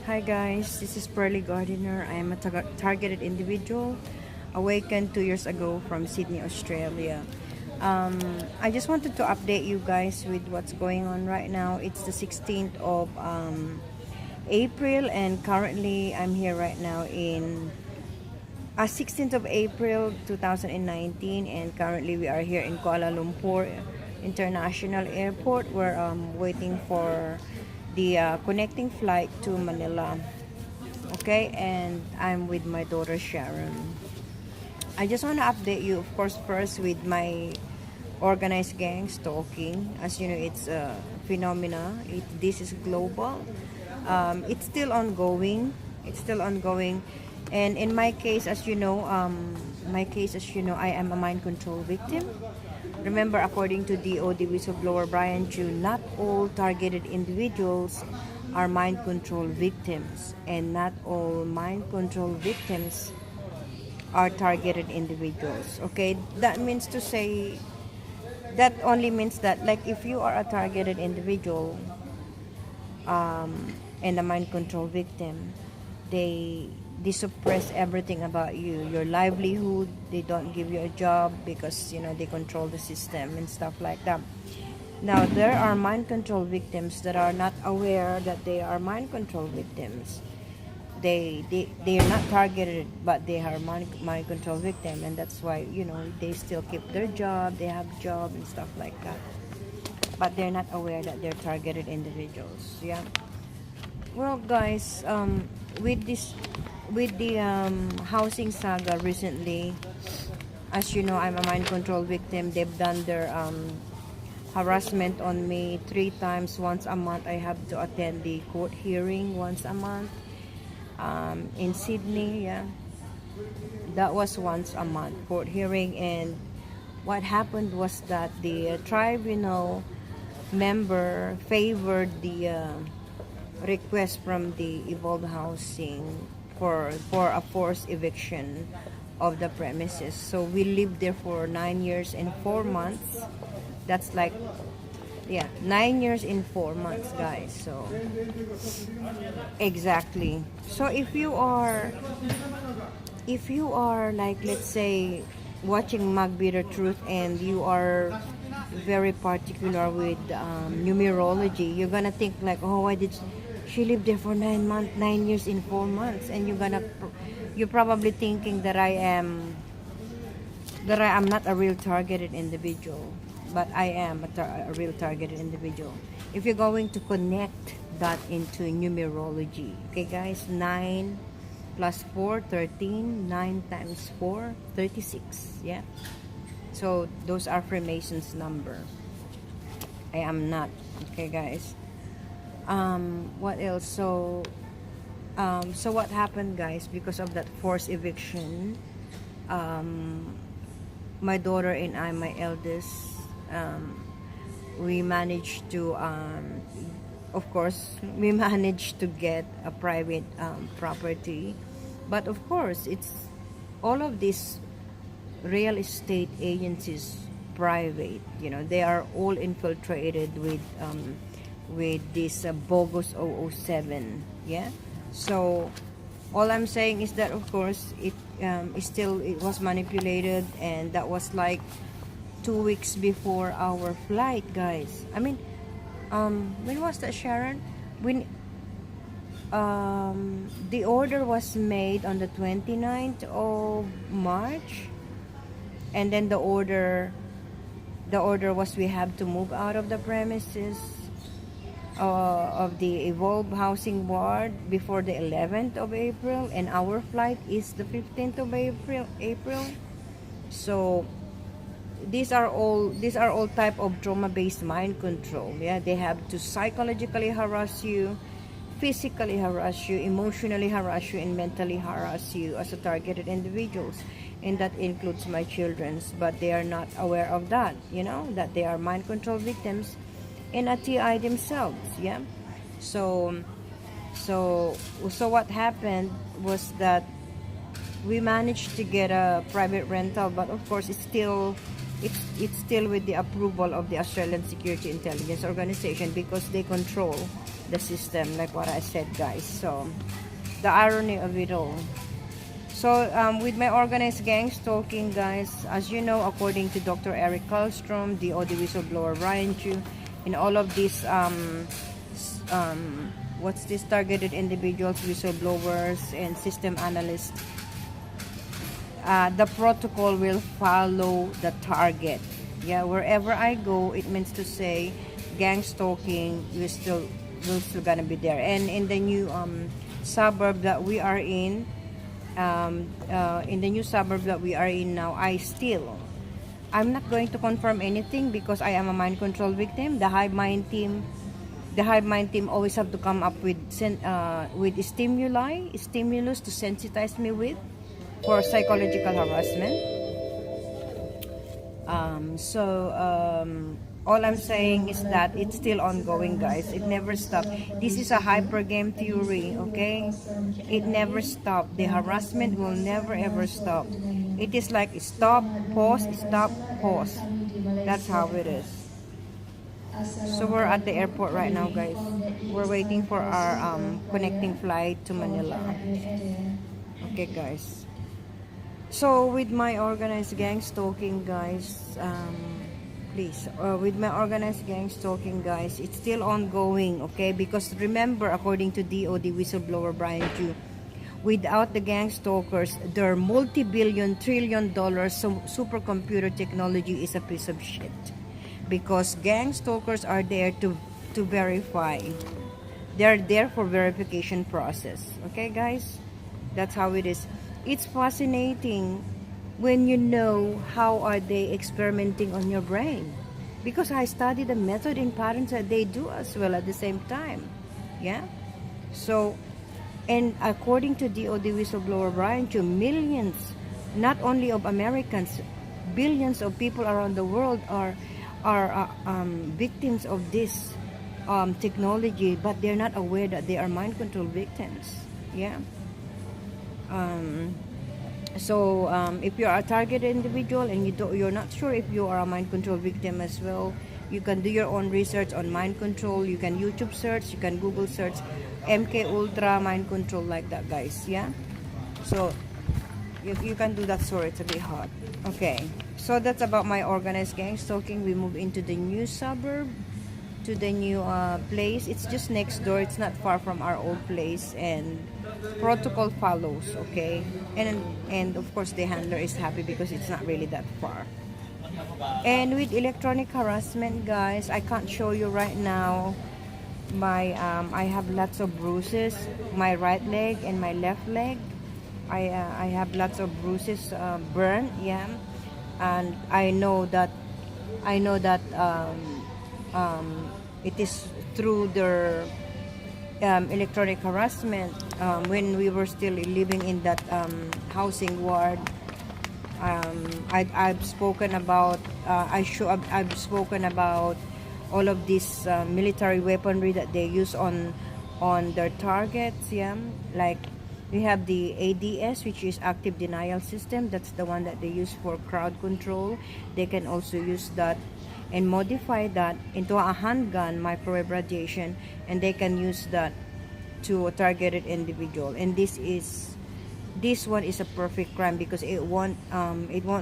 Hi guys, this is Pearly Gardener. I am a targeted individual awakened 2 years ago from Sydney, Australia. I just wanted to update you guys with what's going on right now. It's the 16th of April, and currently I'm here right now in 16th of April 2019, and currently we are here in Kuala Lumpur International Airport. We're waiting for the connecting flight to Manila. Okay, and I'm with my daughter Sharon. I just want to update you, of course, first with my organized gang stalking. As you know, it's a phenomena. This is global. It's still ongoing. And in my case, as you know, I am a mind control victim. Remember, according to DOD whistleblower Brian June, not all targeted individuals are mind control victims, and not all mind control victims are targeted individuals. Okay, that only means that, like, if you are a targeted individual and a mind control victim, they suppress everything about you, your livelihood. They don't give you a job because they control the system and stuff like that. Now, there are mind control victims that are not aware that they are mind control victims. They are not targeted, but they are mind control victim, and that's why they still keep their job. They have job and stuff like that, but they're not aware that they're targeted individuals. Yeah. Well, guys, with the housing saga recently, as you know, I'm a mind control victim. They've done their harassment on me 3 times. Once a month, I have to attend the court hearing once a month in Sydney. Yeah, that was once a month court hearing. And what happened was that the tribunal member favored the request from the Evolved Housing for a forced eviction of the premises. So we lived there for 9 years and 4 months. That's like, yeah, 9 years and 4 months, guys. So exactly. So if you are like, let's say, watching Magbitter Truth, and you are very particular with numerology, you're gonna think like, oh, why did she live there for 9 years in 4 months? And you're probably thinking that I am not a real targeted individual, but I am a real targeted individual. If you're going to connect that into numerology, okay, guys, 9 plus 4, 13. 9 times 4, 36. Yeah. So those are Freemasons' number. I am not. Okay, guys. What else? So what happened, guys? Because of that forced eviction, my daughter and I, my eldest, we managed to, of course, we managed to get a private property. But of course, it's all of these real estate agencies private. They are all infiltrated with this bogus 007. Yeah. So all I'm saying is that, of course, it was manipulated, and that was like 2 weeks before our flight, guys. I mean, when was that, Sharon? When the order was made on the 29th of March, and then the order was we have to move out of the premises of the Evolved Housing Ward before the 11th of April, and our flight is the 15th of April. So these are all type of trauma-based mind control. Yeah, they have to psychologically harass you, physically harass you, emotionally harass you, and mentally harass you as a targeted individuals. And that includes my children's, but they are not aware of that, that they are mind control victims and a TI themselves. Yeah. So what happened was that we managed to get a private rental, but of course it's still with the approval of the Australian Security Intelligence Organization, because they control the system, like what I said, guys. So the irony of it all. So with my organized gang stalking, guys, as you know, according to Dr. Eric Karlstrom, the OD whistleblower Brian Chu, in all of these what's this, targeted individuals, whistleblowers, and system analysts, the protocol will follow the target. Yeah, wherever I go, it means to say gang stalking will still gonna be there. And in the new suburb that we are in the new suburb that we are in now, I'm not going to confirm anything because I am a mind control victim. The hive mind team always have to come up with stimulus to sensitize me with for psychological harassment. All I'm saying is that it's still ongoing, guys. It never stopped. This is a hyper game theory, okay? It never stopped. The harassment will never ever stop. It is like stop, pause, stop, pause. That's how it is. So we're at the airport right now, guys. We're waiting for our connecting flight to Manila. Okay, guys. So with my organized gang stalking, guys, with my organized gang stalking, guys, it's still ongoing, okay? Because remember, according to DOD whistleblower Brian Chu, without the gang stalkers, their multi-billion, trillion-dollar supercomputer technology is a piece of shit. Because gang stalkers are there to verify. They're there for verification process. Okay, guys? That's how it is. It's fascinating when you know how are they experimenting on your brain, because I study the method and patterns that they do as well at the same time. Yeah, so, and according to DOD whistleblower Brian Chu, millions, not only of Americans, billions of people around the world are victims of this technology, but they're not aware that they are mind control victims. Yeah. So if you are a targeted individual and you're not sure if you are a mind control victim as well, you can do your own research on mind control. You can YouTube search, you can Google search MK Ultra mind control, like that, guys. Yeah, so you can do that. Sorry, it's a bit hot. Okay, so that's about my organized gang stalking. We move into the new suburb, to the new place. It's just next door. It's not far from our old place, and protocol follows, okay? And of course the handler is happy because it's not really that far. And with electronic harassment, guys, I can't show you right now. I have lots of bruises, my right leg and my left leg. I have lots of bruises, burn, yeah. And I know that it is through their electronic harassment. When we were still living in that housing ward, I've spoken about I've spoken about all of this military weaponry that they use on their targets. Yeah, like we have the ADS, which is active denial system. That's the one that they use for crowd control. They can also use that and modify that into a handgun, microwave radiation, and they can use that to a targeted individual. And this one is a perfect crime because it won't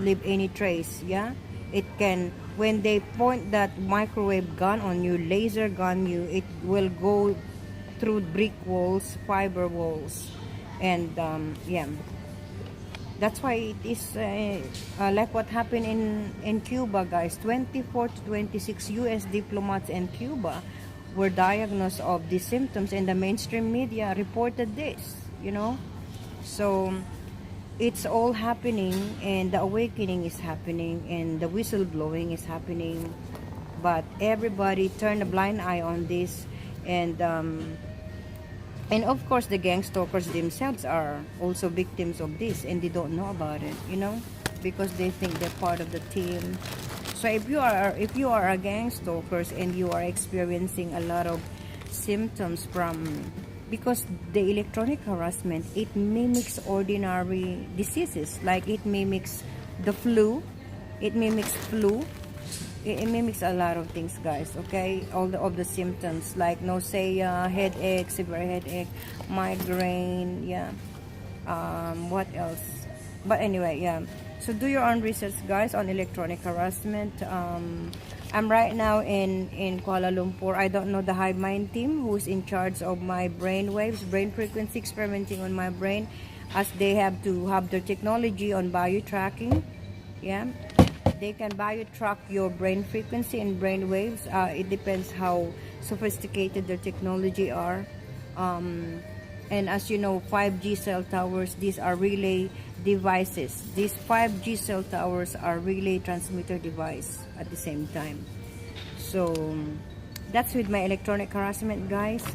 leave any trace. Yeah, it can, when they point that microwave gun on you, laser gun you, it will go through brick walls, fiber walls, and yeah. That's why it is like what happened in Cuba, guys. 24 to 26 U.S. diplomats in Cuba were diagnosed of these symptoms, and the mainstream media reported this, you know. So it's all happening, and the awakening is happening, and the whistleblowing is happening. But everybody turned a blind eye on this, and of course, the gang stalkers themselves are also victims of this, and they don't know about it, you know, because they think they're part of the team. So if you are a gang stalkers and you are experiencing a lot of symptoms because the electronic harassment, it mimics ordinary diseases, like it mimics the flu, it mimics a lot of things, guys. Okay, all of the symptoms like nausea, headache, severe headache, migraine. Yeah. What else? But anyway, yeah. So do your own research, guys, on electronic harassment. I'm right now in Kuala Lumpur. I don't know the Hive Mind team who's in charge of my brain waves, brain frequency, experimenting on my brain, as they have to have their technology on bio tracking. Yeah, they can bio track your brain frequency and brain waves. It depends how sophisticated their technology are. And as you know, 5G cell towers, these are relay devices. These 5G cell towers are relay transmitter device at the same time. So that's with my electronic harassment, guys.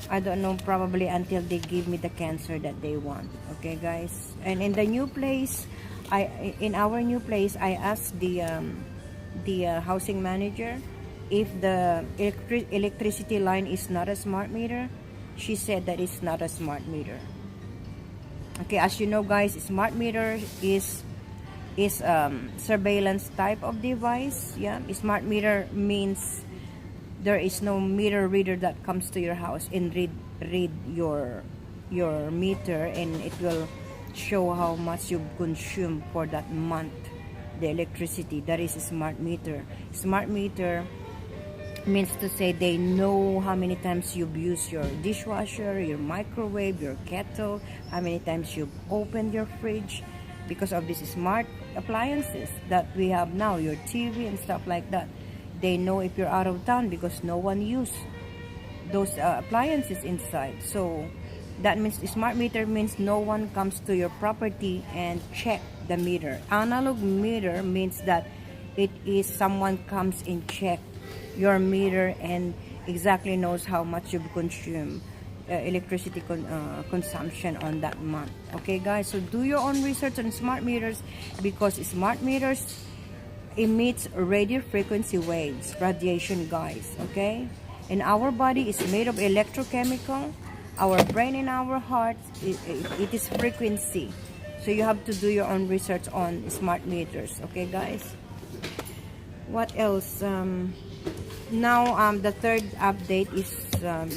I don't know, probably until they give me the cancer that they want. Okay, guys. And in the new place, in our new place, I asked the housing manager if the electricity line is not a smart meter. She said that it's not a smart meter. Okay, as you know, guys, smart meter is surveillance type of device. Yeah, smart meter means there is no meter reader that comes to your house and read your meter, and it will show how much you consume for that month, the electricity. That is a smart meter. Smart meter means to say they know how many times you've used your dishwasher, your microwave, your kettle, how many times you've opened your fridge, because of these smart appliances that we have now, your TV and stuff like that. They know if you're out of town because no one used those appliances inside. So that means smart meter means no one comes to your property and check the meter. Analog meter means that it is someone comes and check your meter and exactly knows how much you've consumed electricity consumption on that month. Okay, guys, so do your own research on smart meters, because smart meters emits radio frequency waves, radiation, guys. Okay, and our body is made of electrochemical. Our brain and our heart, it is frequency. So you have to do your own research on smart meters. Okay, guys. What else? Now the third update is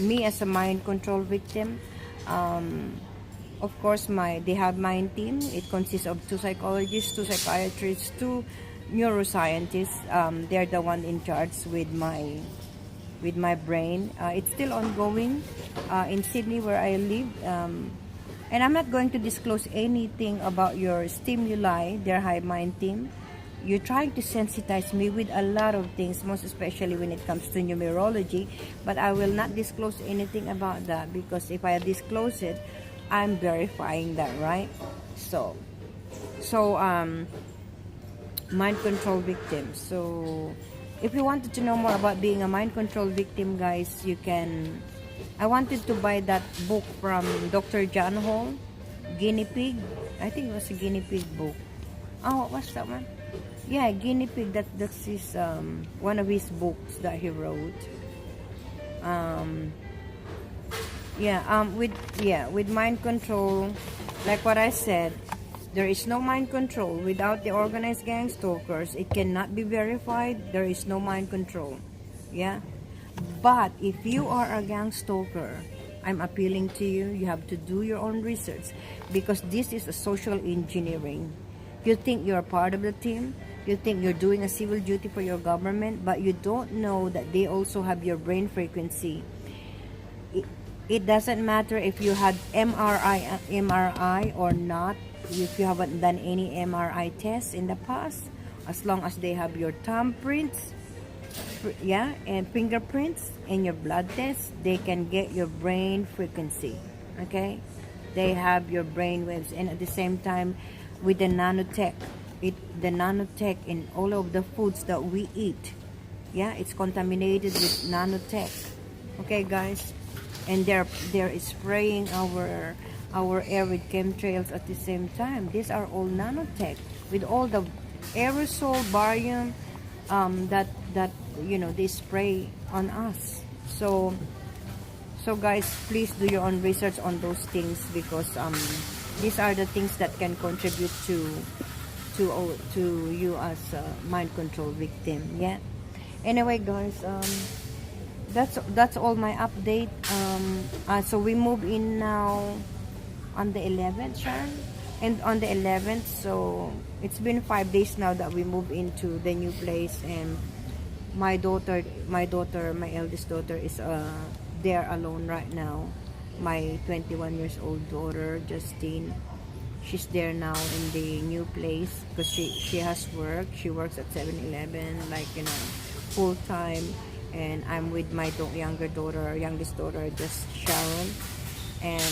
me as a mind control victim. Of course, they have mind team. It consists of 2 psychologists, 2 psychiatrists, 2 neuroscientists. They're the one in charge with my brain. It's still ongoing in Sydney, where I live. And I'm not going to disclose anything about your stimuli, their high mind team. You're trying to sensitize me with a lot of things, most especially when it comes to numerology, but I will not disclose anything about that, because if I disclose it, I'm verifying that, right? So mind control victim. So if you wanted to know more about being a mind control victim, guys, you can. I wanted to buy that book from Dr. John Hall, Guinea Pig. I think it was a guinea pig book. Oh, what was that one? Yeah, guinea pig. That's his one of his books that he wrote. With mind control, like what I said, there is no mind control without the organized gang stalkers. It cannot be verified. There is no mind control. Yeah, but if you are a gang stalker, I'm appealing to you. You have to do your own research, because this is a social engineering. You think you're part of the team. You think you're doing a civil duty for your government, but you don't know that they also have your brain frequency. It doesn't matter if you had MRI or not, if you haven't done any MRI tests in the past, as long as they have your thumbprints, and fingerprints and your blood tests, they can get your brain frequency. Okay, they have your brain waves, and at the same time, with the nanotech, the nanotech in all of the foods that we eat, it's contaminated with nanotech. Okay, guys, and they're spraying our air with chemtrails at the same time. These are all nanotech with all the aerosol barium that they spray on us. So guys, please do your own research on those things, because these are the things that can contribute to to you as a mind control victim. Yeah. Anyway, guys, that's all my update. So we move in now on the 11th, Sharon, and on the 11th. So it's been 5 days now that we move into the new place, and my eldest daughter is there alone right now. My 21 years old daughter, Justine, she's there now in the new place because she has work. She works at 7-Eleven, like, you know, full time. And I'm with my youngest daughter, just Sharon. And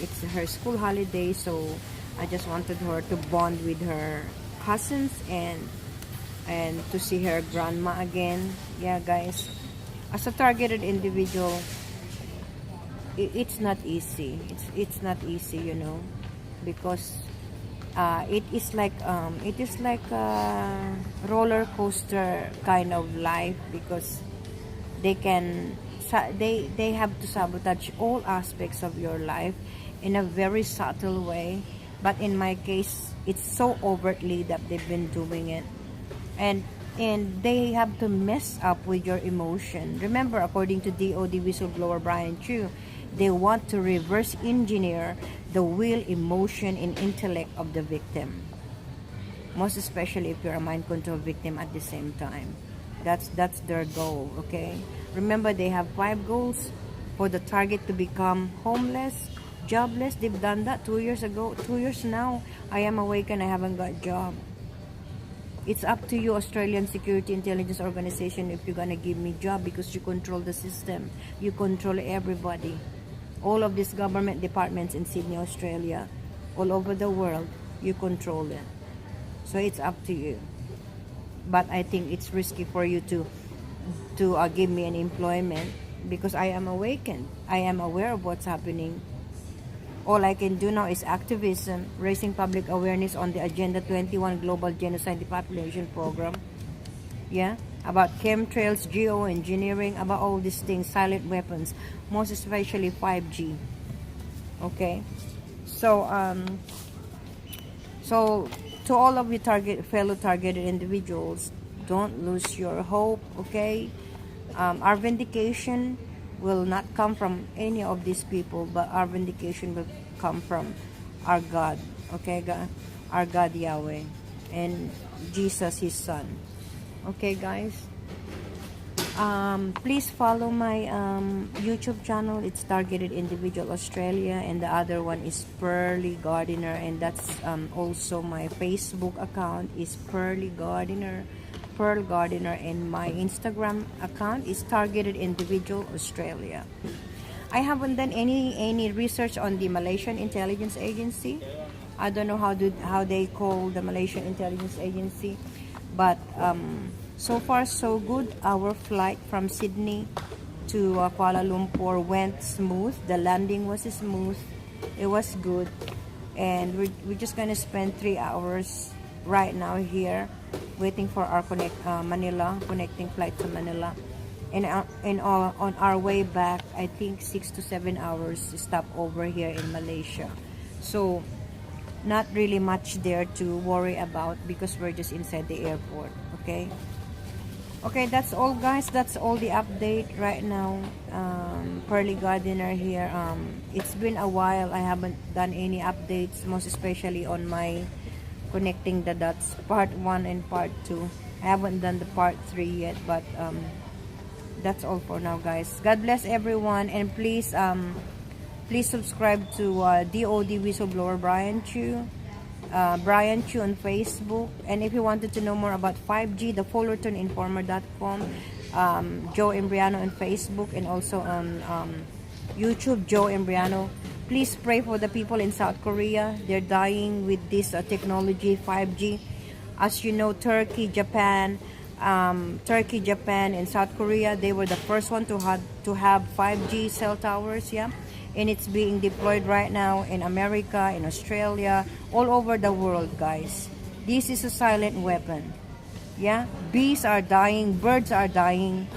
it's her school holiday, so I just wanted her to bond with her cousins and to see her grandma again. Yeah, guys, as a targeted individual, it's not easy. It's not easy, you know, because it is like a roller coaster kind of life, because they have to sabotage all aspects of your life in a very subtle way. But in my case, it's so overtly that they've been doing it, and they have to mess up with your emotion. Remember, according to DOD whistleblower Brian Chu, they want to reverse engineer the will, emotion, and intellect of the victim, most especially if you're a mind control victim at the same time. That's their goal. Okay, remember, they have 5 goals: for the target to become homeless, jobless. They've done that 2 years ago. 2 years now, I am awakened, I haven't got a job. It's up to you, Australian Security Intelligence Organization, if you're gonna give me job, because you control the system, you control everybody. All of these government departments in Sydney, Australia, all over the world, you control it. So it's up to you. But I think it's risky for you to give me an employment, because I am awakened. I am aware of what's happening. All I can do now is activism, raising public awareness on the Agenda 21 Global Genocide Depopulation Program. Yeah, about chemtrails, geoengineering, about all these things, silent weapons, most especially 5G. Okay, so to all of you fellow targeted individuals, don't lose your hope. Okay, our vindication will not come from any of these people, but our vindication will come from our God. Okay, God, our God Yahweh, and Jesus, His Son. Okay, guys, please follow my YouTube channel. It's Targeted Individual Australia, and the other one is Pearly Gardener, and that's also my Facebook account is Pearl Gardener, and my Instagram account is Targeted Individual Australia. I haven't done any research on the Malaysian Intelligence Agency. I don't know how they call the Malaysian Intelligence Agency, but so far so good. Our flight from Sydney to Kuala Lumpur went smooth. The landing was smooth. It was good, and we're just gonna spend 3 hours right now here waiting for our connecting flight to Manila, and on our way back, I think 6 to 7 hours stop over here in Malaysia. So not really much there to worry about, because we're just inside the airport. Okay, that's all, guys. That's all the update right now. Pearly Gardener here. It's been a while. I haven't done any updates, most especially on my connecting the dots part 1 and part 2. I haven't done the part 3 yet, but that's all for now, guys. God bless everyone, and please subscribe to DOD whistleblower Brian Chu on Facebook. And if you wanted to know more about 5G, the fullertoninformer.com, Joe Embriano on Facebook, and also on YouTube, Joe Embriano. Please pray for the people in South Korea. They're dying with this technology, 5G. As you know, Turkey, Japan, and South Korea, they were the first one to have 5G cell towers. Yeah, and it's being deployed right now in America, in Australia, all over the world, guys. This is a silent weapon. Yeah, bees are dying, birds are dying.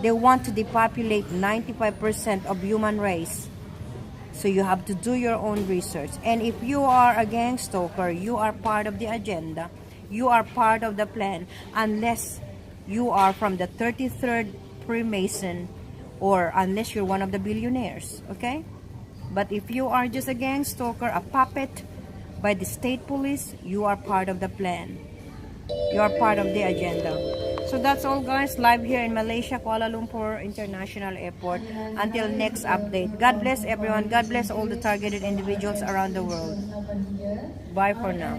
They want to depopulate 95% of human race. So you have to do your own research. And if you are a gang stalker, you are part of the agenda, You are part of the plan unless you are from the 33rd Freemason or unless you're one of the billionaires, okay? But if you are just a gang stalker, a puppet by the state police, you are part of the plan. You are part of the agenda. So that's all, guys. Live here in Malaysia, Kuala Lumpur International Airport. Until next update. God bless everyone. God bless all the targeted individuals around the world. Bye for now.